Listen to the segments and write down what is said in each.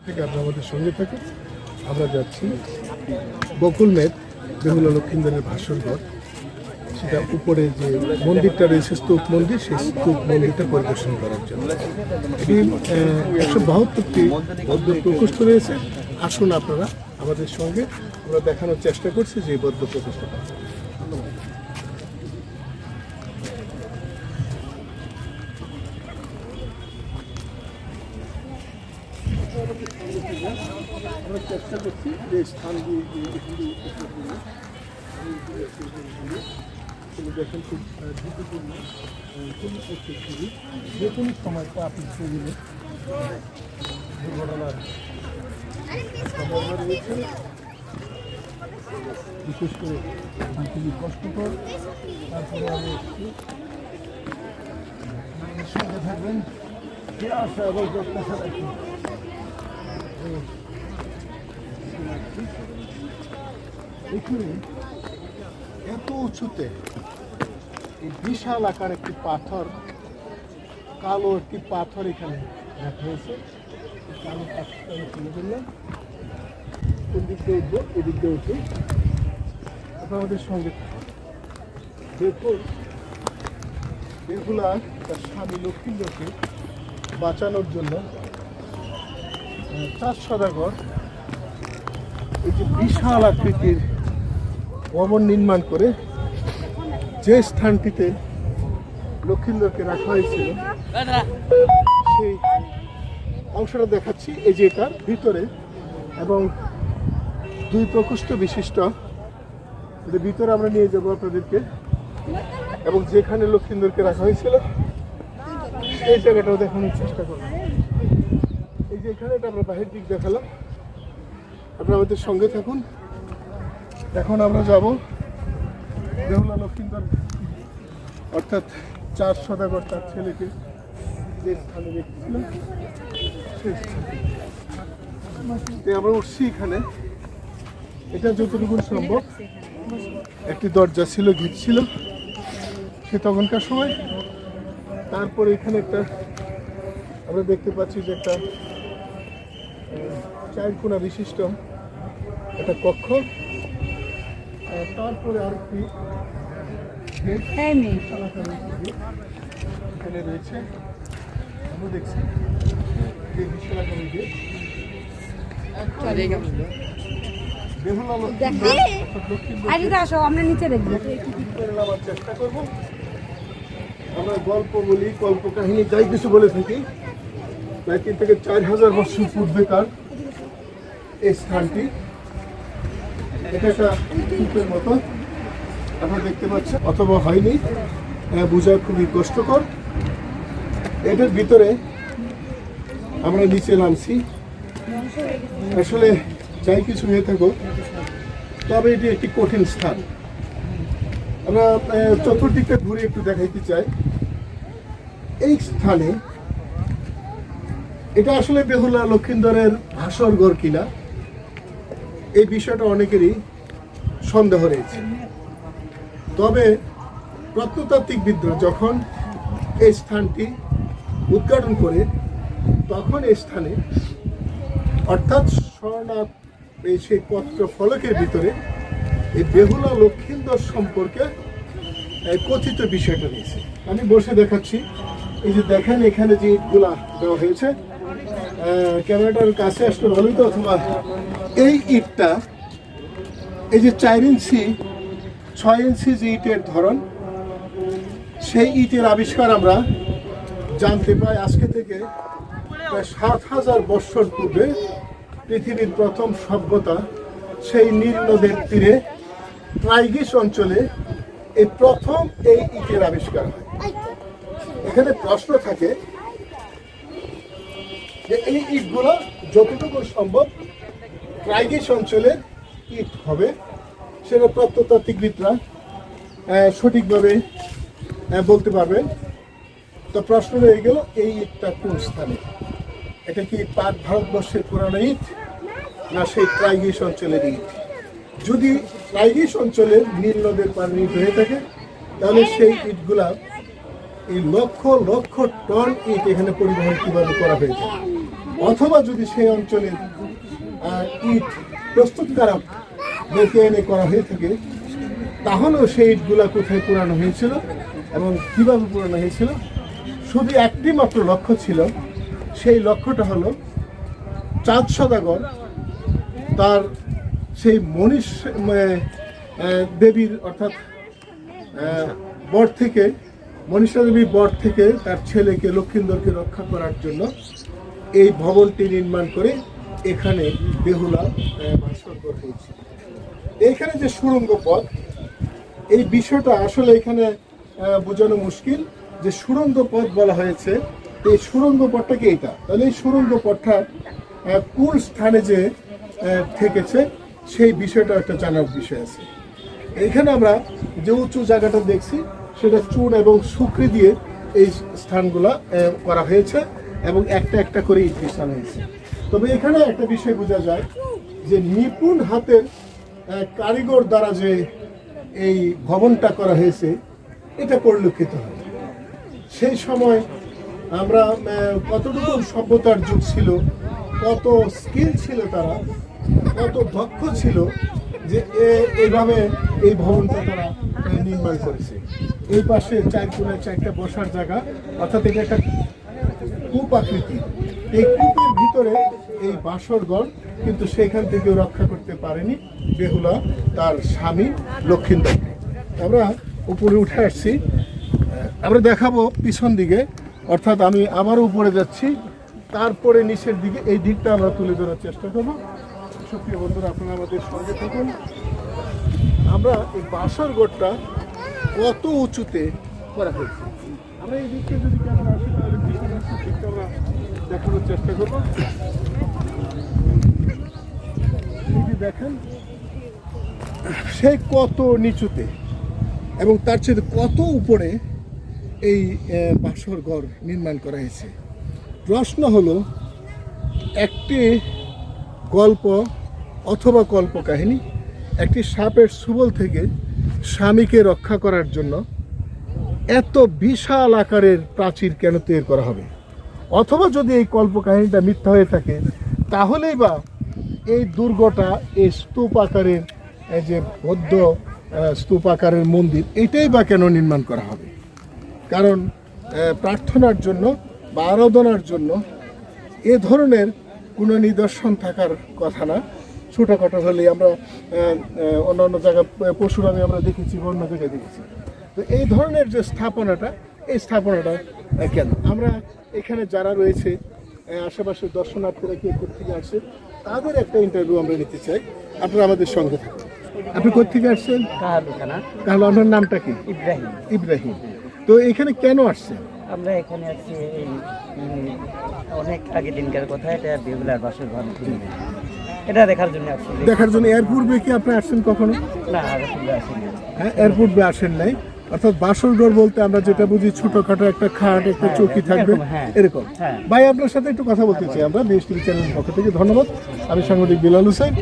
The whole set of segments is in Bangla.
থেকে আপনারা আমাদের সঙ্গে থাকুন। আমরা যাচ্ছি বকুলমেদ বেহুলা লক্ষিন্দরের ভাস্কর, সেটা উপরে যে মন্দিরটা রয়েছে স্তূপ মন্দির, সেই স্তূপ মন্দিরটা পরিদর্শন করার জন্য। এটি 172টি বৌদ্ধ প্রকোষ্ঠ রয়েছে। আসুন আপনারা আমাদের সঙ্গে, আমরা দেখানোর চেষ্টা করছি যে বৌদ্ধ প্রকোষ্ঠটা। আমরা চেষ্টা করছি যে স্থান দিয়ে দেখেন খুব ঝুঁকিপূর্ণ, যে কোনো সময় ট্রাফিক সেগুলো দুর্ঘটনার সম্ভাবনা রয়েছে। বিশেষ করে খুবই কষ্টকর। তারপরে আমি একটু সঙ্গে থাকবেন, আসা এবং প্রত্যাশা রাখি। এখানে এত উঁচুতে এই বিশাল আকার একটি পাথর, কালো একটি পাথর এখানে রাখা হয়েছে। কালো পাথরটা আমি তুলে দিলাম। কোন দিক দিয়ে উঠবো? এদিক দিয়ে উঠে আপনার আমাদের সঙ্গে দেখুন, বেহুলা তার স্বামী লক্ষ্মীন্দরকে বাঁচানোর জন্য 4 সদাগর এই যে বিশাল আকৃতির ভবন নির্মাণ করে যে স্থানটিতে লক্ষ্মীন্দরকে রাখা হয়েছিল সেই অংশটা দেখাচ্ছি। এই যে এটার ভিতরে এবং 2 প্রকোষ্ঠ বিশিষ্ট, ভিতরে আমরা নিয়ে যাবো আপনাদেরকে, এবং যেখানে লক্ষ্মীন্দরকে রাখা হয়েছিল এই জায়গাটাও দেখানোর চেষ্টা করবো। এই যে এখানে এটা আমরা বাহির দিক দেখালাম, আপনারা আমাদের সঙ্গে থাকুন। এখন আমরা যাব বেহুলা লক্ষিন্দর, অর্থাৎ 4 সদাগর তার ছেলেকে যে স্থানে রেখেছিলাম সেই স্থানে আমরা উঠছি। এখানে এটা যতটুকু সম্ভব একটি দরজা ছিল, গিট ছিল সে তখনকার সময়। তারপরে এখানে একটা আমরা দেখতে পাচ্ছি যে একটা 4 কোণা বিশিষ্ট একটা কক্ষ। তারপরে আরেকটি এখানে রয়েছে, আমরা দেখছি বিশাল আকারের গেট। আমরা নিচে দেখবো, চেষ্টা করবো। আমরা গল্প বলি, কল্প কাহিনী যাই কিছু বলে থাকি, প্রায় 3 থেকে 4,000 বছর পূর্বেকার এই স্থানটি। এটা একটা কূপের মতো আপনারা দেখতে পাচ্ছেন, অথবা হয়নি, বোঝা খুবই কষ্টকর। এটার ভিতরে আমরা নিচে নামছি। আসলে যাই কিছু হয়ে থাকো, তবে এটি একটি কঠিন স্থান। আমরা চতুর্দিকটা ঘুরে একটু দেখাইতে চাই। এই স্থানে এটা আসলে বেহুলা লক্ষিন্দরের ভাস্কর কিনা এই বিষয়টা অনেকেরই সন্দেহ রয়েছে। তবে প্রত্নতাত্ত্বিকবিদরা যখন এই স্থানটি উদ্ঘাটন করে, তখন এই স্থানে অর্থাৎ স্বর্ণাথ এই সেই পত্র ফলকের ভিতরে এই বেহুলা লক্ষিন্দর সম্পর্কে কথিত বিষয়টা রয়েছে। আমি বসে দেখাচ্ছি। এই যে দেখেন এখানে যে ইটগুলা দেওয়া হয়েছে, ক্যামেরাটার কাছে আসলে ভালোই তো, অথবা এই ইটটা, এই যে 4 ইঞ্চি 6 ইঞ্চি যে ইটের ধরন, সেই ইটের আবিষ্কার আমরা জানতে পাই আজকে থেকে প্রায় 7,000 বৎসর পূর্বে। পৃথিবীর প্রথম সভ্যতা সেই নীল নদের তীরে ট্রাইগিস অঞ্চলে এই প্রথম এই ইটের আবিষ্কার হয়। এখানে প্রশ্ন থাকে যে এই ইটগুলো যতটুকু সম্ভব ট্রাইগিস অঞ্চলের ইট হবে, সেটা প্রত্নতাত্ত্বিকবিদরা সঠিকভাবে বলতে পারবেন। তো প্রশ্ন রয়ে গেল, এই ইটটা কোন স্থানে? এটা কি ভারতবর্ষের পুরানো ইট, না সেই ট্রাইগিস অঞ্চলের ইট? যদি ট্রাইগিস অঞ্চলের নীল নদের পানির ইট হয়ে থাকে, তাহলে সেই ইটগুলা, এই লক্ষ লক্ষ টন ইট এখানে পরিবহন কিভাবে করা হয়েছে? অথবা যদি সেই অঞ্চলের ইট প্রস্তুতকারক ডেকে এনে করা হয়ে থাকে, তাহলেও সেই ইটগুলা কোথায় পুরানো হয়েছিল এবং কীভাবে পুরানো হয়েছিল, শুধু একটি মাত্র লক্ষ্য ছিল। সেই লক্ষ্যটা হলো চাঁদ সদাগর তার সেই মনীষ দেবীর অর্থাৎ বর থেকে, মনীষা দেবীর বর থেকে তার ছেলেকে লক্ষিন্দরকে রক্ষা করার জন্য এই ভবনটি নির্মাণ করে এখানে বেহুলা ভাস্কর হয়েছে। এইখানে যে সুড়ঙ্গ পথ, এই বিষয়টা আসলে এখানে বোঝানো মুশকিল। যে সুড়ঙ্গ পথ বলা হয়েছে, এই সুড়ঙ্গ পথটা কি এটা? তাহলে এই সুড়ঙ্গ পথটা কোন স্থানে যে থেকেছে সেই বিষয়টা একটা জানার বিষয় আছে। এখানে আমরা যে উঁচু জায়গাটা দেখছি সেটা চুন এবং শুকরি দিয়ে এই স্থানগুলা করা হয়েছে এবং একটা একটা করে ইট বিছানো হয়েছে। তবে এখানে একটা বিষয় বোঝা যায় যে নিপুণ হাতের কারিগর দ্বারা যে এই ভবনটা করা হয়েছে এটা পরিলক্ষিত হয়। সেই সময় আমরা কতটুকু সভ্যতার যুগ ছিল, কত স্কিল ছিল তারা, কত দক্ষ ছিল যে এইভাবে এই ভবনটা তারা নির্মাণ করেছে। এই পাশে 4 কোণে 4টা বসার জায়গা, অর্থাৎ এটা একটা কূপ আকৃতি। এই কূপের ভিতরে এই বাসর ঘর, কিন্তু সেখান থেকেও রক্ষা করতে পারেনি বেহুলা তার স্বামী লক্ষিন্দরকে। আমরা উপরে উঠে আসছি, আমরা দেখাবো পিছন দিকে, অর্থাৎ আমি আবারও উপরে যাচ্ছি, তারপরে নিচের দিকে এই দিকটা আমরা তুলে ধরার চেষ্টা করবো। সুপ্রিয় বন্ধুরা, আপনারা আমাদের সঙ্গে থাকুন। আমরা এই বাসর ঘরটা কত উঁচুতে করা হয়েছে, আমরা এই দিকটা যদি ক্যামেরা আসে তাহলে দিকটা আমরা দেখানোর চেষ্টা করবো। দেখেন সে কত নিচুতে এবং তার চেয়ে কত উপরে এই বাসর ঘর নির্মাণ করা হয়েছে। প্রশ্ন হলো, একটি গল্প অথবা কল্পকাহিনী, একটি সাপের ছোবল থেকে স্বামীকে রক্ষা করার জন্য এত বিশাল আকারের প্রাচীর কেন তৈরি করা হবে? অথবা যদি এই কল্পকাহিনীটা মিথ্যা হয়ে থাকে, তাহলেই বা এই দুর্গটা, এই স্তূপ আকারের, এই যে বৌদ্ধ স্তূপ আকারের মন্দির, এটাই বা কেন নির্মাণ করা হবে? কারণ প্রার্থনার জন্য বা আরাধনার জন্য এ ধরনের কোনো নিদর্শন থাকার কথা না। ছোটোখাটো হলেই আমরা অন্যান্য জায়গায় পরশুরামে আমরা দেখেছি, অন্য জায়গায় দেখেছি। তো এই ধরনের যে স্থাপনাটা, এই স্থাপনাটা কেন? আমরা এখানে যারা রয়েছে আশেপাশের দর্শনার্থীরা কে কোথেকে আসে, তাদের একটা ইন্টারভিউ আমরা নিতে চাই। আপনারা আমাদের সঙ্গে থাকুন। আপনি কোথেকে আসছেন? তাহলে আপনার নামটা কি? ইব্রাহিম। ইব্রাহিম। তো এখানে কেন আসছেন? আমরা এখানে আছি এই অনেক আগে দিনকার কথা, এটা বেহুলার বাসর ঘর, এটা দেখার জন্য আসছি। দেখার জন্য? এর পূর্বে কি আপনি আসছেন কখনো? না, আসলে আসেনি। হ্যাঁ, এর পূর্বে আসেন নাই। অর্থাৎ বাসর ঘর বলতে আমরা যেটা বুঝি ছোটখাটো একটা খাট, একটা চৌকি থাকবে, এরকম। ভাই, আপনার সাথে একটু কথা বলতে চাই আমরা দেশ টিভি চ্যানেলের পক্ষ থেকে। ধন্যবাদ। আমি সাংবাদিক বিলাল হোসেন।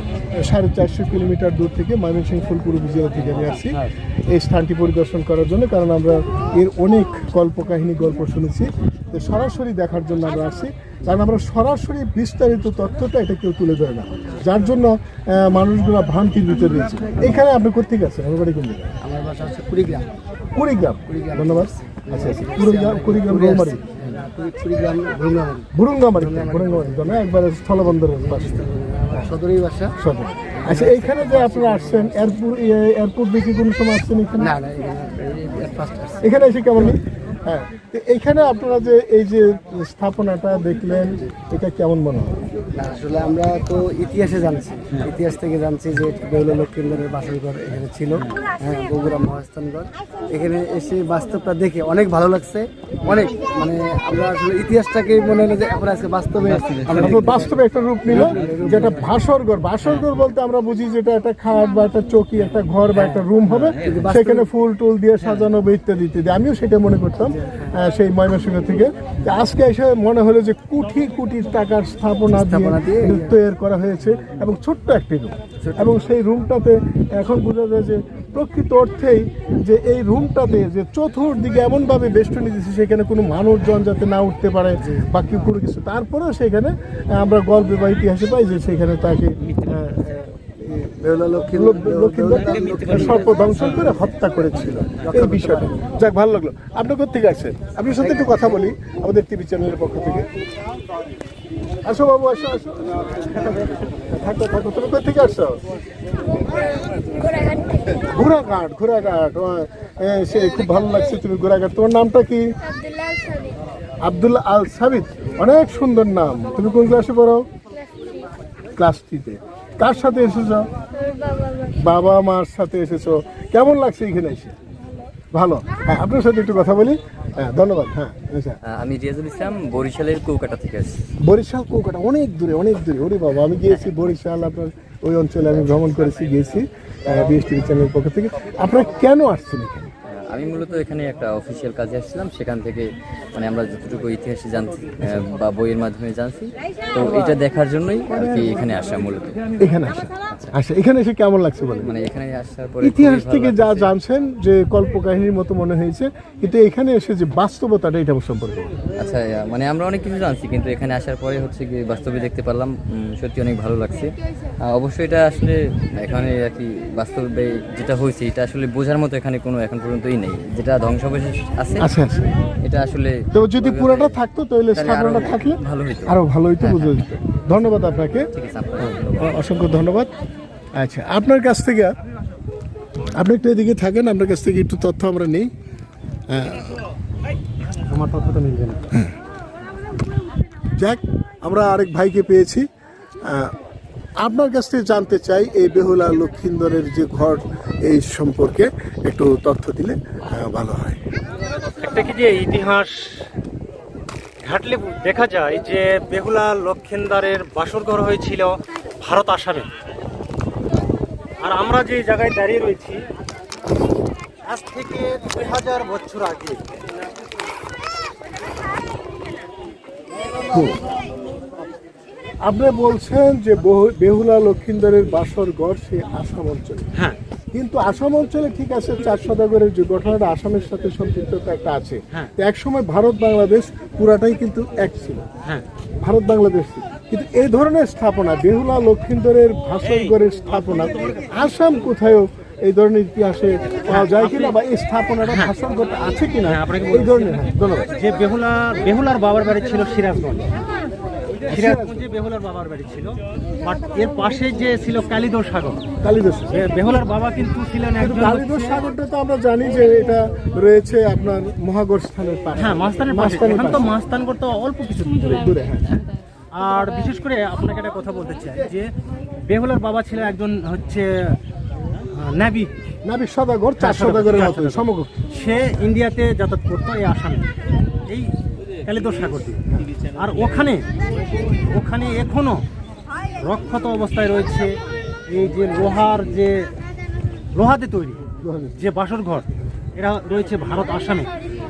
450 কিলোমিটার দূর থেকে ময়মনসিংহ ফুলপুর উপজেলা থেকে আমি আসছি এই স্থানটি পরিদর্শন করার জন্য, কারণ আমরা এর অনেক কল্পকাহিনী গল্প শুনেছি। তো সরাসরি দেখার জন্য আমরা আসছি, কারণ আমরা সরাসরি বিস্তারিত তথ্যটা এটা কেউ তুলে ধরে না, যার জন্য মানুষগুলো ভ্রান্তির ভিতরে রয়েছে। এখানে আপনি কোথেকে আছেন? আমার বাড়ি কোন জায়গায়? আমার বাসা হচ্ছে কুড়িগ্রাম। কুড়িগ্রাম, ধন্যবাদ। আচ্ছা আচ্ছা, কুড়িগ্রাম রৌমারি, কুড়িগ্রাম ভুরুঙ্গামারি, একবারে স্থলবন্দরের পাশে সদরেই বাসা। সদর। আচ্ছা, এইখানে যে আপনারা আসছেন, এয়ারপোর্ট দেখে কোনো সময় আসছেন এখানে? না, এখানে এসে কেমন? হ্যাঁ, তো এইখানে আপনারা যে এই যে স্থাপনাটা দেখলেন, এটা কেমন মনে হয়? আসলে আমরা তো ইতিহাসে জানছি, ইতিহাস থেকে জানছি যে বেহুলা লক্ষিন্দরের বাসরঘর এখানে ছিল, বগুড়া মহাস্থানগড়। এখানে এসে বাস্তবটা দেখে অনেক ভালো লাগছে, অনেক, মানে আমরা আসলে ইতিহাসটাকে মনে হলো যে এখন আজকে বাস্তবে একটা রূপ নিল, যেটা ভাস্কর। ভাস্কর বলতে আমরা বুঝি যেটা একটা খাট বা একটা চৌকি, একটা ঘর বা একটা রুম হবে, সেখানে ফুল টুল দিয়ে সাজানো বা ইত্যাদি ইত্যাদি। আমিও সেটা মনে করতাম সেই ময়মনসিংহ থেকে। আজকে এসে মনে হলো যে কোটি কোটি টাকার স্থাপনা দিয়ে তৈরি করা হয়েছে এবং ছোট্ট একটি রুম, এবং সেই রুমটাতে এখন বোঝা যায় যে প্রকৃত অর্থেই যে এই রুমটাতে যে চতুর্দিকে এমনভাবে বেষ্টনী দিচ্ছে সেখানে কোনো মানুষজন যাতে না উঠতে পারে বা কেউ কোনো কিছু, তারপরেও সেখানে আমরা গল্পে বা ইতিহাসে পাই যে সেখানে তাকে বেহুলা লক্ষিন্দর সর্প দংশন করে হত্যা করেছিল, এই বিষয়টা। যাক, ভালো লাগলো। আপনি কোথেকে আসছেন? আপনার সাথে একটু কথা বলি আমাদের টিভি চ্যানেলের পক্ষ থেকে। আসো বাবু, আসো আসো, থাকো থাকো। তুমি কোথেকে আসছো? ঘোড়াঘাট। ঘোড়াঘাট, সে খুব ভালো লাগছে তুমি ঘোড়াঘাট। তোমার নামটা কি? আব্দুল্লাহ আল সাবিত, অনেক সুন্দর নাম। তুমি কোন ক্লাসে পড়ো? ক্লাস 3-তে। কার সাথে এসেছো? বাবা মার সাথে এসেছো। কেমন লাগছে এখানে এসে? ভালো। হ্যাঁ, আপনার সাথে একটু কথা বলি। হ্যাঁ, ধন্যবাদ। হ্যাঁ, আচ্ছা। আমি রিয়াজুল ইসলাম, বরিশালের কৌকাটা থেকে আসছি। বরিশাল কৌকাটা, অনেক দূরে অনেক দূরে। ওরে বাবা, আমি গিয়েছি বরিশাল, আপনার ওই অঞ্চলে আমি ভ্রমণ করেছি, গিয়েছি বিএসটিভি চ্যানেলের পক্ষ থেকে। আপনারা কেন আসছেন এখানে? আমি মূলত এখানে একটা অফিসিয়াল কাজে আসছিলাম, সেখান থেকে মানে আমরা যতটুকু ইতিহাসে জানছি বা বইয়ের মাধ্যমে জানছি, তো এটা দেখার জন্যই আর কি এখানে আসা মূলত। এখানে আসা, আচ্ছা, এখানে এসে কেমন লাগছে বলে? মানে এখানে আসার পরে ইতিহাস থেকে যা জানছেন যে কল্পকাহিনীর মতো মনে হয়েছে, কিন্তু এখানে এসে যে বাস্তবতাটা, এটা সম্পর্কে আচ্ছা, মানে আমরা অনেক কিছু জানছি, কিন্তু এখানে আসার পরে হচ্ছে কি বাস্তবে দেখতে পারলাম, সত্যি অনেক ভালো লাগছে। অবশ্যই এটা আসলে এখানে আর কি বাস্তবে যেটা হয়েছে এটা আসলে বোঝার মতো এখানে কোনো এখন পর্যন্তই নেই। যেটা ধ্বংসাবশেষ আছে আচ্ছা আচ্ছা, এটা আসলে তো যদি পুরোটা থাকতো তাহলে স্থাপনাটা থাকলে ভালো হতো, আরো ভালো হইতো, বুঝে যেত। ধন্যবাদ আপনাকে, ঠিক আছে, আপনার অসংখ্য ধন্যবাদ। আচ্ছা, আপনার কাছ থেকে, আপনি একটু এদিকে থাকেন, আপনার কাছ থেকে একটু তথ্য আমরা নেই। আমার তথ্যটা মিলবে না। যাক, আমরা আরেক ভাইকে পেয়েছি। আপনার কাছ থেকে জানতে চাই এই বেহুলা লক্ষিন্দরের যে ঘর, এই সম্পর্কে একটু তথ্য দিলে ভালো হয়। একটা কি যে ইতিহাস ঘাটলে দেখা যায় যে বেহুলা লক্ষিন্দরের বাসরঘর হয়েছিল ভারত আসামে। আর আমরা যে জায়গায় দাঁড়িয়ে রয়েছি আজ থেকে 2000 বছর আগে। আপনি বলছেন যে বেহুলা লক্ষিন্দরের বাসর ঘর সে আসাম অঞ্চলে। হ্যাঁ, কিন্তু আসাম অঞ্চলে ঠিক আছে, 4 সওদাগরের যে ঘটনাটা আসামের সাথে সম্পৃক্ততা একটা আছে। হ্যাঁ। তো এক সময় ভারত বাংলাদেশ পুরাটাই কিন্তু এক ছিল, হ্যাঁ, ভারত বাংলাদেশ ছিল। কিন্তু এই ধরনের স্থাপনা, বেহুলা লক্ষিন্দরের ভাস্করের স্থাপনা আসাম কোথাও এই ধরনের ইতিহাসে পাওয়া যায় কিনা, বা এই স্থাপনাটা ভাস্করটা আছে কিনা, এই ধরনের। ধন্যবাদ। যে বেহুলার বাবার বাড়ি ছিল সিরাজগঞ্জে বেহুলার বাবার বাড়ি ছিল। বাট এর পাশে যে ছিল কালিদর সাগর, কালিদাস, বেহুলার বাবা কিন্তু ছিলেন একজন কালিদাস সাগরটা তো আমরা জানি যে এটা রয়েছে আপনার মহাগড় স্থানের পাশে। হ্যাঁ, মাস্তানের পাশে। মাস্তানের এখন তো পাশে। মাস্তান করতে অল্প কিছু দূরে, হ্যাঁ। আর বিশেষ করে আপনাকে একটা কথা বলতে চাই যে বেহুলার বাবা ছিল একজন হচ্ছে নাবিক। নাবিক সওদাগর, 4 সওদাগরের মতো সমগ্র। সে ইন্ডিয়াতে যাতায়াত করতো এই আসামে, এই কালিদর সাগর দিয়ে। আর ওখানে এখনো রক্ষত অবস্থায় রয়েছে এই যে লোহাতে তৈরি যে বাসর ঘর, এরা রয়েছে ভারত আসামে।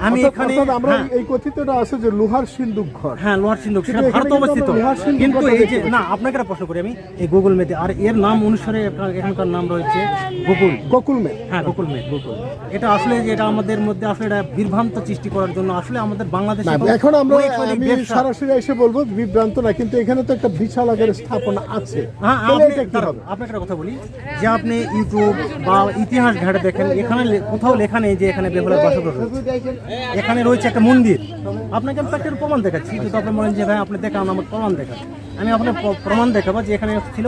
আমি এখানে আমরা এই কথিতটা আছে যে লোহার সিন্ধুক ঘর। হ্যাঁ, লোহার সিন্ধুক, সেটা কিন্তু ভারত এখানে অবস্থিত। কিন্তু লোহার সিন্ধুক কিন্তু ঘরটা এই যে দেখতে না, আপনাকে একটা প্রশ্ন করি আমি, এই গুগল মেতে, আর এর নাম অনুসারে এখানকার নাম রয়েছে গোকুল মে। হ্যাঁ, গোকুল। এটা আসলে এটা আমাদের মধ্যে আসলে এটা বিভ্রান্ত সৃষ্টি করার জন্য আসলে আমাদের বাংলাদেশে এখন আমরা অনেক আমি ব্যবসা- সরাসরি এসে বলবো বিভ্রান্ত না, কিন্তু এখানে তো একটা বিশাল আকারের স্থাপনা আছে। হ্যাঁ, তাহলে এটা কি হবে? আপনাকে একটা কথা বলি যে আপনি ইউটিউব বা ইতিহাস ঘাটে দেখেন, এখানে কোথাও লেখা নেই যে এখানে বেহুলার বাসগৃহ রয়েছে। এখানে রয়েছে একটা মন্দির। আপনাকে আমি একটা প্রমাণ দেখাচ্ছি, যদি আপনি বলেন যে ভাই আপনি দেখান, আমার প্রমাণ দেখান, আমি আপনার প্রমাণ দেখাবো যে এখানে ছিল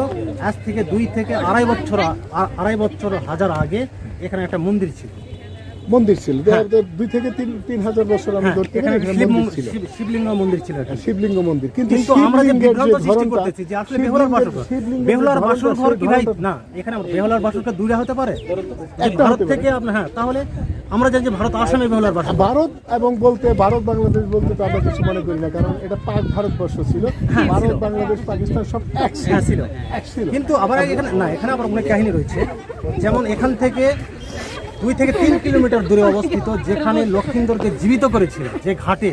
আজ থেকে 2 থেকে আড়াই বছর হাজার আগে এখানে একটা মন্দির ছিল। মন্দির ছিল 2 থেকে 3 হাজার বছর আমি হ্যাঁ, ধরতে এখানে পারি, এখানে মন্দির ছিল, শিবলিঙ্গ মন্দির ছিল এখানে। শিবলিঙ্গ মন্দির। কিন্তু আমরা যে শিবলিঙ্গের বিভ্রান্ত যে সৃষ্টি ধরনটা, করতেছি যে আসলে বেহুলার বাসর ঘর, বেহুলার বাসর ঘর কি ভাই না, এখানে বেহুলার বাসর ঘর দূরে হতে পারে একটা ভারত হতে পারে। থেকে আপনার। হ্যাঁ, তাহলে আমরা জানি যে ভারত আসামে বেহুলার বাসর ঘর। ভারত এবং বলতে ভারত বাংলাদেশ বলতে তো আমরা কিছু মনে করি না, কারণ এটা পাক ভারতবর্ষ ছিল। ভারত বাংলাদেশ পাকিস্তান সব এক হ্যাঁ, ছিল। ছিল। কিন্তু আবার এখানে আবার অনেক কাহিনী রয়েছে। যেমন এখান থেকে 2 থেকে 3 কিলোমিটার দূরে অবস্থিত যেখানে লক্ষিন্দরকে জীবিত করেছিল, যে ঘাটে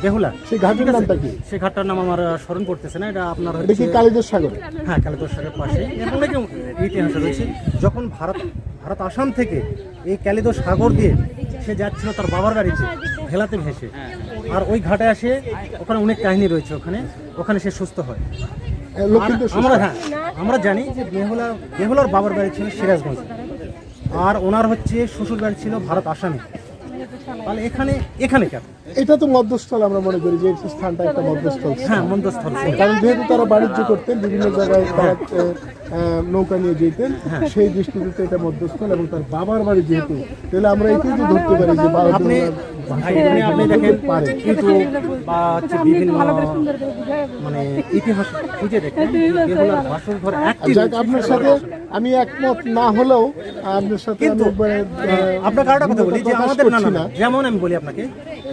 বেহুলা, সেই ঘাটের নামটা কি? সেই ঘাটটার নাম আমার স্মরণ করতেছে না। এটা আপনার এটা কি কালিদাস সাগর? হ্যাঁ, কালিদাস সাগরের পাশে। এর অনেক ইতিহাস রয়েছে। যখন ভারত ভারত আসাম থেকে এই ক্যালিদো সাগর দিয়ে সে যাচ্ছিল তার বাবার বাড়িতে ভেলাতে ভেসে, আর ওই ঘাটে আসে ওখানে অনেক কাহিনী রয়েছে, ওখানে সে সুস্থ হয়। আমরা জানি যে বেহুলার বাবার বাড়ি ছিল সিরাজগঞ্জ, আর ওনার হচ্ছে শ্বশুর বাড়ি ছিল ভারত আসামে। তাহলে এখানে কেন? এটা তো মধ্যস্থল, আমরা মনে করি যে এই স্থানটা একটা মধ্যস্থল। হ্যাঁ, মধ্যস্থল। কারণ যেহেতু তারা বাণিজ্য করতেন, বিভিন্ন জায়গায় তারা নৌকা নিয়ে যেতেন, সেই দৃষ্টিতে এটা মধ্যস্থল। এবং তার বাবার বাড়ি যেহেতু, তাহলে আমরা এটাই তো ধরতে পারি যে আপনি দেখেন ইউটিউব বা হচ্ছে বিভিন্ন মানে ইতিহাস খুঁজে দেখেন বেহুলার বাসর ঘর একটি। আপনার সাথে আমি একমত না হলেও আপনার সাথে কিন্তু আপনার কারোটা কথা বলি যে আমাদের না, যেমন আমি বলি আপনাকে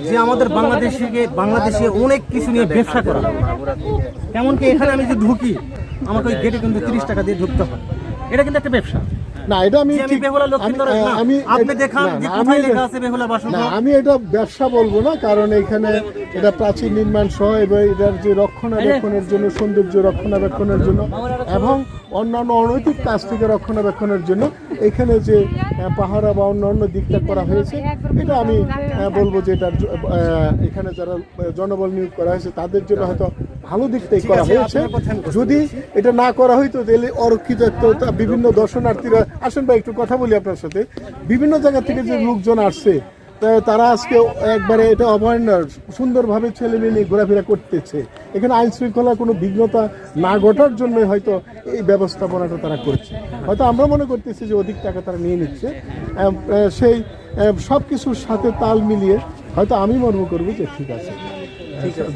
যে আমাদের বাংলাদেশে অনেক কিছু নিয়ে ব্যবসা করা, এমনকি এখানে আমি যদি ঢুকি আমাকে ওই গেটে কিন্তু 30 টাকা দিয়ে ঢুকতে হয়। এটা কিন্তু একটা ব্যবসা না, এটা আমি আমি এটা ব্যবসা বলবো না, কারণ এখানে এটা প্রাচীন নির্মাণ সহ এবং এটার যে রক্ষণাবেক্ষণের জন্য, সৌন্দর্য রক্ষণাবেক্ষণের জন্য এবং অন্যান্য অনৈতিক কাজ থেকে রক্ষণাবেক্ষণের জন্য এখানে যে পাহারা বা অন্যান্য দিকটা করা হয়েছে, এটা আমি বলবো যে এটার এখানে যারা জনবল নিয়োগ করা হয়েছে তাদের জন্য হয়তো ভালো দিকটাই করা হয়েছে। যদি এটা না করা হইতো তাহলে অরক্ষিত বিভিন্ন দর্শনার্থীরা আসেন। ভাই একটু কথা বলি আপনার সাথে। বিভিন্ন জায়গা থেকে যে লোকজন আসছে তারা আজকে একবারে এটা অভয়ারণ্য সুন্দরভাবে ছেলে মেয়ে নিয়ে ঘোরাফেরা করতেছে। এখানে আইন শৃঙ্খলার কোনো বিঘ্নতা না ঘটার জন্যই হয়তো এই ব্যবস্থাপনাটা তারা করছে। হয়তো আমরা মনে করতেছি যে অধিক টাকা তারা নিয়ে নিচ্ছে, সেই সব কিছুর সাথে তাল মিলিয়ে হয়তো আমি মনে করবো যে ঠিক আছে,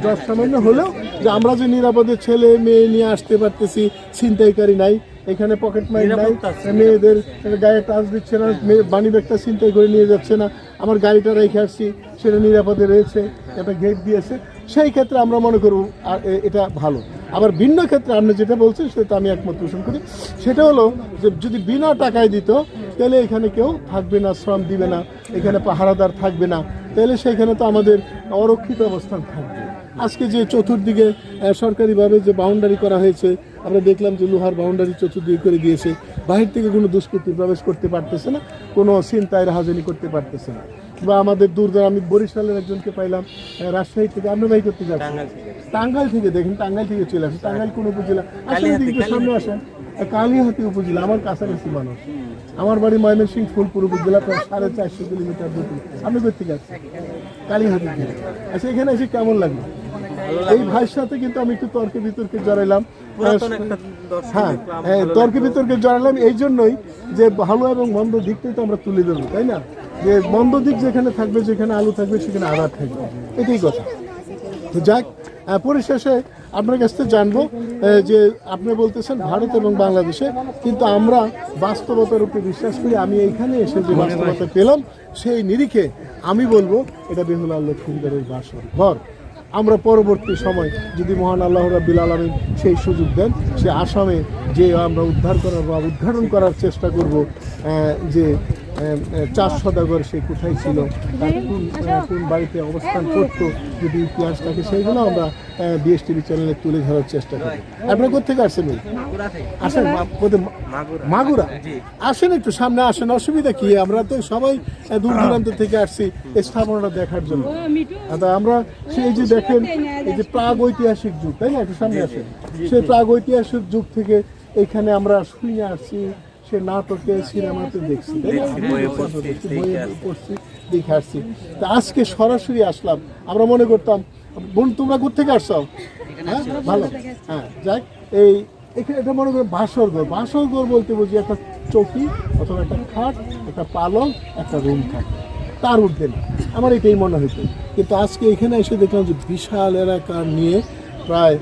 যত সামান্য হলেও যে আমরা যে নিরাপদে ছেলে মেয়ে নিয়ে আসতে পারতেছি, ছিনতাইকারী নাই এখানে, পকেট মাইর নাই, মেয়েদের গায়ে টাচ দিচ্ছে না, বাণী ব্যাগটা ছিনতাই করে নিয়ে যাচ্ছে না, আমার গাড়িটা রেখে আসছি সেটা নিরাপদে রয়েছে, একটা গেট দিয়েছে, সেই ক্ষেত্রে আমরা মনে করব এটা ভালো। আবার ভিন্ন ক্ষেত্রে আপনি যেটা বলছেন সেটা আমি একমত পোষণ করি। সেটা হলো যে যদি বিনা টাকায় দিত তাহলে এখানে কেউ থাকবে না, শ্রম দিবে না, এখানে পাহারাদার থাকবে না, তাহলে সেখানে তো আমাদের অরক্ষিত অবস্থান থাকবে। আজকে যে চতুর্দিকে সরকারিভাবে যে বাউন্ডারি করা হয়েছে, আমরা দেখলাম যে লোহার বাউন্ডারি চতুর্দিকে করে দিয়েছে, বাহির থেকে কোনো দুষ্কৃতী প্রবেশ করতে পারতেছে না, কোনো ছিনতাই রাহাজানি করতে পারতেছে না। বা আমাদের দূরদূর, আমি বরিশালের একজনকে পাইলাম রাজশাহী থেকে, আপনি ভাই করতে যাচ্ছেন টাঙ্গাইল থেকে, দেখেন টাঙ্গাইল থেকে চলে আসেন, টাঙ্গাইল কোন উপজেলা আসলে সামনে আসেন, কালিহাতি উপজেলা, আমার কাছাকাছি মানুষ, আমার বাড়ি ময়মনসিংহ ফুলপুর উপজেলা, প্রায় 450 কিলোমিটার দূর। আপনি করতে যাচ্ছেন কালিহাতি থেকে। আচ্ছা, এখানে এসে কেমন লাগলো? এই ভাইয়ের সাথে কিন্তু আমি একটু তর্কে বিতর্কে জড়াইলাম। হ্যাঁ, তর্কে বিতর্কে জড়ালাম এই জন্যই যে ভালো এবং মন্দ দিকটাই তো আমরা তুলে ধরবো, তাই না? যে মন্দ দিক যেখানে থাকবে, যেখানে আলু থাকবে সেখানে আদা থাকবে, এটাই কথা। তো যাক, পরিশেষে আপনার কাছ থেকে জানবো যে আপনি বলতেছেন ভারত এবং বাংলাদেশে, কিন্তু আমরা বাস্তবতার উপরে বিশ্বাস করি। আমি এইখানে এসে যে বাস্তবতা পেলাম সেই নিরিখে আমি বলবো এটা বেহুলা লক্ষ্মীন্দরের বাসর ঘর। আমরা পরবর্তী সময় যদি মহান আল্লাহ রাব্বুল আলামিন সেই সুযোগ দেন, সে আসামে যে আমরা উদ্ধার করার বা উদ্ঘাটন করার চেষ্টা করব যে 4 সদাগর সে কোথায় ছিল, তার কোন বাড়িতে অবস্থান করতো, যদি ইতিহাস থাকে সেইগুলো আমরা BSTV চ্যানেলে তুলে ধরার চেষ্টা করি। আপনারা কোথেকে আসেন? আসেন মাগুরা, আসেন একটু সামনে আসেন, অসুবিধা কি? আমরা তো সবাই দূর দূরান্ত থেকে আসছি এই স্থাপনাটা দেখার জন্য। আমরা সেই যে দেখেন এই যে প্রাগ ঐতিহাসিক যুগ, তাই না? একটু সামনে আসেন। সেই প্রাগ ঐতিহাসিক যুগ থেকে এখানে আমরা শুনে আসছি, সে নাটকে সিনেমাতে দেখছি, পড়ছি, দেখে আসছি। তা আজকে সরাসরি আসলাম। আমরা মনে করতাম, বোন তোমরা কোথেকে আসছো? হ্যাঁ, ভালো, হ্যাঁ, যাক, এই এখানে এটা মনে করেন বাসর ঘর। বাসর ঘর বলতে বুঝি একটা চৌকি অথবা একটা খাট, একটা পালং, একটা রুম থাকে, তার ঊর্ধ্বে না, আমার এটাই মনে হইতো। কিন্তু আজকে এখানে এসে দেখলাম যে বিশাল এলাকা নিয়ে প্রায়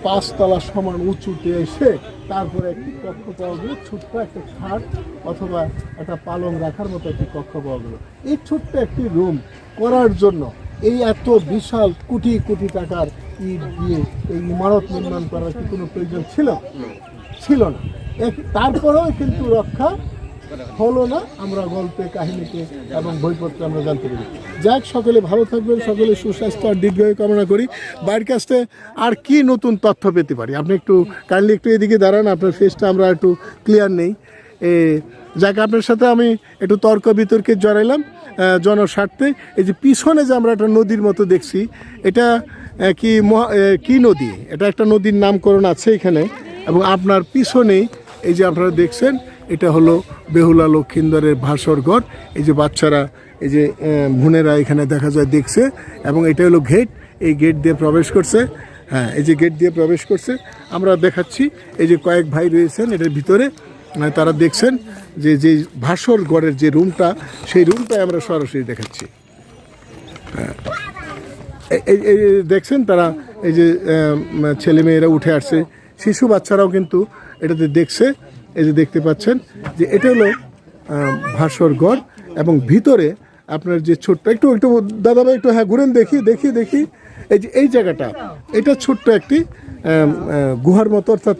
5 তলা সমান উঁচুতে এসে তারপরে একটি কক্ষ পাওয়া গেল, ছোট্ট একটা খাট অথবা একটা পালং রাখার মতো একটি কক্ষ পাওয়া গেল। এই ছোট্ট একটি রুম করার জন্য এই এত বিশাল কোটি কোটি টাকার ইট দিয়ে এই ইমারত নির্মাণ করার কি কোনো প্রয়োজন ছিল না। তারপরেও কিন্তু রক্ষা হলো না, আমরা গল্পে কাহিনীতে এবং বইপত্রে আমরা জানতে পারি। যাক, সকলে ভালো থাকবেন, সকলে সুস্বাস্থ্য আর দীর্ঘায়ু কামনা করি। বাড়ির কাছ থেকে আর কি নতুন তথ্য পেতে পারি? আপনি একটু কাইন্ডলি একটু এদিকে দাঁড়ান, আপনার ফেসটা আমরা একটু ক্লিয়ার নেই। যাকে আপনার সাথে আমি একটু তর্ক বিতর্কে জড়াইলাম জনস্বার্থে। এই যে পিছনে যে আমরা একটা নদীর মতো দেখছি, এটা কি নদী? এটা একটা নদীর নামকরণ আছে এখানে, এবং আপনার পিছনেই এই যে আপনারা দেখছেন, এটা হলো বেহুলা লক্ষিন্দরের ভাস্কর। এই যে বাচ্চারা, এই যে বোনেরা এখানে দেখা যায় দেখছে, এবং এটা হলো গেট, এই গেট দিয়ে প্রবেশ করছে। হ্যাঁ, এই যে গেট দিয়ে প্রবেশ করছে, আমরা দেখাচ্ছি। এই যে কয়েক ভাই রয়েছেন এটার ভিতরে, তারা দেখছেন যে যে ভাস্করের যে রুমটা, সেই রুমটাই আমরা সরাসরি দেখাচ্ছি। হ্যাঁ, এই দেখছেন তারা, এই যে ছেলেমেয়েরা উঠে আসছে, শিশু বাচ্চারাও কিন্তু এটাতে দেখছে। এই যে দেখতে পাচ্ছেন যে এটা হলো ভাস্কর, এবং ভিতরে আপনার যে ছোট্ট একটু দাদাভাই একটু, হ্যাঁ ঘুরেন, দেখি এই যে এই জায়গাটা, এটা ছোট্ট একটি গুহার মতো, অর্থাৎ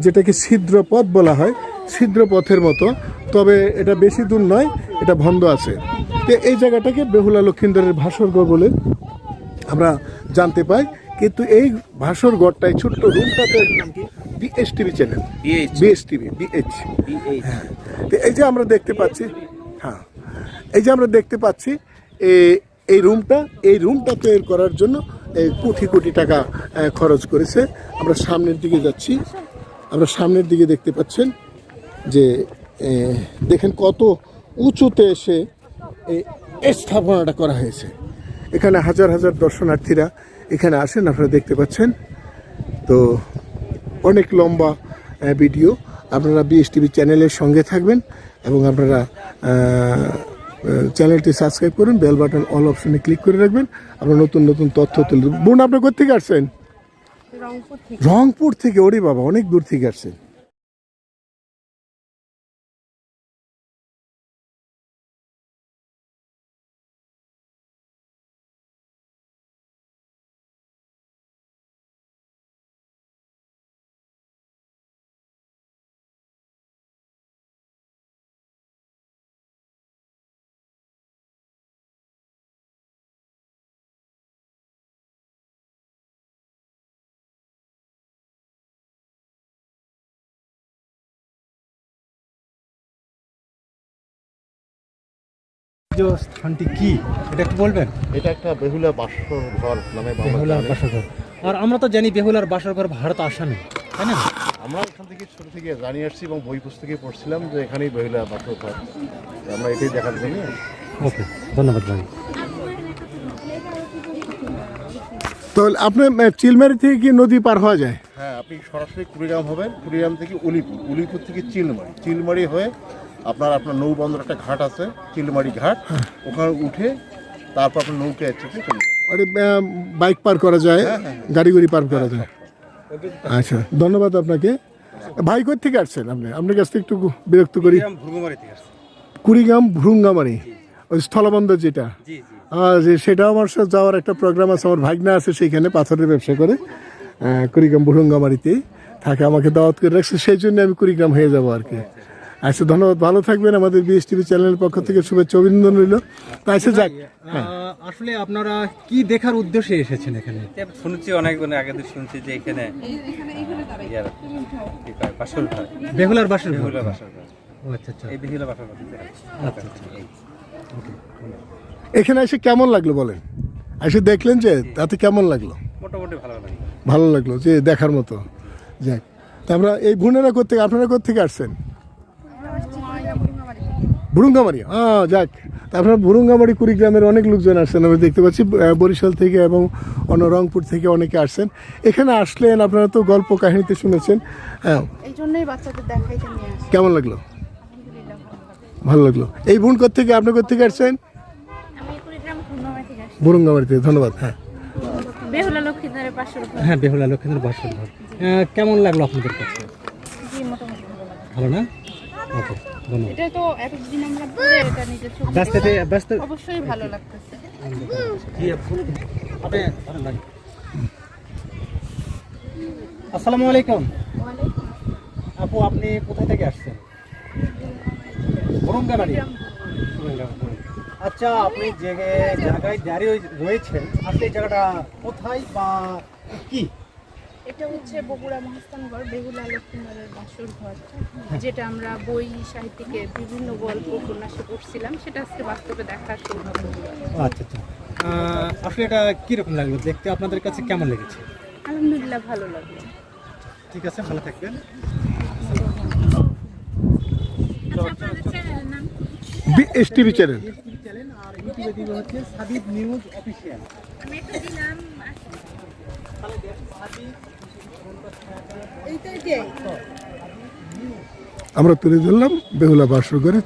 যেটাকে ছিদ্রপথ বলা হয়, ছিদ্রপথের মতো, তবে এটা বেশি দূর নয়, এটা বন্ধ আছে। তো এই জায়গাটাকে বেহুলা লক্ষিন্দরের ভাস্কর বলে আমরা জানতে পাই। কিন্তু এই ভাস্করটাই ছোট্ট রুমটাতে BH-TV চ্যানেল, BH তো এই যে আমরা দেখতে পাচ্ছি, হ্যাঁ এই যে আমরা দেখতে পাচ্ছি এই রুমটা তৈরি করার জন্য কোটি টাকা খরচ করেছে। আমরা সামনের দিকে যাচ্ছি, আমরা সামনের দিকে দেখতে পাচ্ছেন যে দেখেন কত উঁচুতে এসে এই স্থাপনাটা করা হয়েছে। এখানে হাজার হাজার দর্শনার্থীরা এখানে আসেন, আপনারা দেখতে পাচ্ছেন। তো অনেক লম্বা ভিডিও, আপনারা BH-TV চ্যানেলের সঙ্গে থাকবেন, এবং আপনারা চ্যানেলটি সাবস্ক্রাইব করুন, বেল বাটন অল অপশনে ক্লিক করে রাখবেন। আমরা নতুন তথ্য তুলে। বোন, আপনি কোথা থেকে আসছেন? রংপুর থেকে। ওরে বাবা, অনেক দূর থেকে আসছেন। যে স্থানটি কি এটা একটু বলবেন? এটা একটা বেহুলা বাসর ঘর নামে বেহুলার বাসর ঘর। আর আমরা তো জানি বেহুলার বাসর ঘর ভারত আসা নেই, তাই না? আমরা এখান থেকে ছোট থেকে জানিয়ে আসছি, এবং বই পুস্তকে পড়ছিলাম যে এখানেই বেহুলা বাসর ঘর। আমরা এটাই দেখার জন্য। ওকে, ধন্যবাদ ভাই। তো আপনার চিলমারি থেকে কি নদী পার হওয়া যায়? হ্যাঁ, আপনি সরাসরি কুড়িগ্রাম হবেন, কুড়িগ্রাম থেকে উলিপুর থেকে চিলমারি হয়ে আপনার নৌবন্দর একটা ঘাট আছে, চিলমারি ঘাট, ওখানে উঠে তারপর আপনার নৌকায় চেপে চলে যাবেন। বাইক পার করা যায়, গাড়ি পার করা যায়। আচ্ছা, ধন্যবাদ আপনাকে। ভাই কোথা থেকে আসছেন আপনি? আপনার কাছ থেকে একটু বিরক্ত করি। কুড়িগ্রাম ভ্রুঙ্গামারি, ওই স্থলবন্দর যেটা, সেটা আমার সাথে যাওয়ার একটা প্রোগ্রাম আছে। আমার ভাগনা আছে সেখানে, পাথরের ব্যবসা করে, কুড়িগ্রাম ভ্রুঙ্গামারিতে থাকে। আমাকে দাওয়াত করে রাখছে, সেই জন্য আমি কুড়িগ্রাম হয়ে যাবো আর কি। আচ্ছা, ধন্যবাদ, ভালো থাকবেন। আমাদের BH-TV চ্যানেলের পক্ষ থেকে শুভেচ্ছা অভিনন্দন রইল। আচ্ছা, যাক, আসলে আপনারা কি দেখার উদ্দেশ্যে এসেছেন এখানে? শুনছি অনেক আগে তো শুনছি যে এখানে বেহুলার বাসর ঘর। আচ্ছা, এই বেহুলা বাসর ঘর। আচ্ছা, এখানে এসে কেমন লাগলো বলেন? এসে দেখলেন যে, তাতে কেমন লাগলো? মোটামুটি ভালো লাগলো, যে দেখার মতো। যাক, তা আমরা এই বোনেরা কোথেকে, আপনারা কোথেকে আসছেন? ভুরুঙ্গামারি। যাক, আপনার ভুরুঙ্গামারি কুড়িগ্রামের অনেক লোকজন আসছেন, আমি দেখতে পাচ্ছি। বরিশাল থেকে এবং অন্য রংপুর থেকে অনেকে আসছেন। এখানে আসলেন, আপনারা তো গল্প কাহিনীতে শুনেছেন। হ্যাঁ, এই জন্যই বাচ্চাদের দেখাইতে নিয়ে আসি। কেমন লাগলো? ভালো লাগলো। এই বোন কোথেকে, আপনি কোথেকে আসছেন? আমি কুড়িগ্রাম ভ্রুঙ্গামারি থেকে আসি। ভুরুঙ্গামারি থেকে। ধন্যবাদ। হ্যাঁ, বেহুলা লক্ষিন্দরের বাসর ঘর। হ্যাঁ, বেহুলা লক্ষিন্দরের বাসর ঘর। কেমন লাগলো আপনাদের কাছে? জি, মোটামুটি ভালো লাগে। ভালো না? ওকে, ধন্যবাদ। এটা তো এতদিন আমরা পরে এটা নিজের চোখে ব্যস্ত অবশ্যই ভালো লাগতেছে। আসসালামু আলাইকুম আপু, আপনি কোথা থেকে আসছেন? ভুরুঙ্গামারি। আচ্ছা, আপনি যে জায়গায় দাঁড়িয়ে রয়েছেন, আসলে এই জায়গাটা কোথায় বা কি? এটা হচ্ছে বগুড়া মহাস্থানগড় বেহুলা লক্ষ্মীনাথের বাসর ঘর, যেটা আমরা বই সাহিত্যিকে বিভিন্ন গল্প উপন্যাসে পড়ছিলাম, সেটা আজকে বাস্তবে দেখার সৌভাগ্য হলো। আচ্ছা আচ্ছা আসলে এটা কীরকম লাগলো দেখতে, আপনাদের কাছে কেমন লেগেছে? আলহামদুলিল্লাহ ভালো লাগলো। ঠিক আছে, ভালো থাকবেন। STV channel. চ্যানেল আর ইউটিউবে দিবে হচ্ছে সাবিদ নিউজ অফিসিয়াল। আমরা তুলে ধরলাম বেহুলা বাসর ঘরে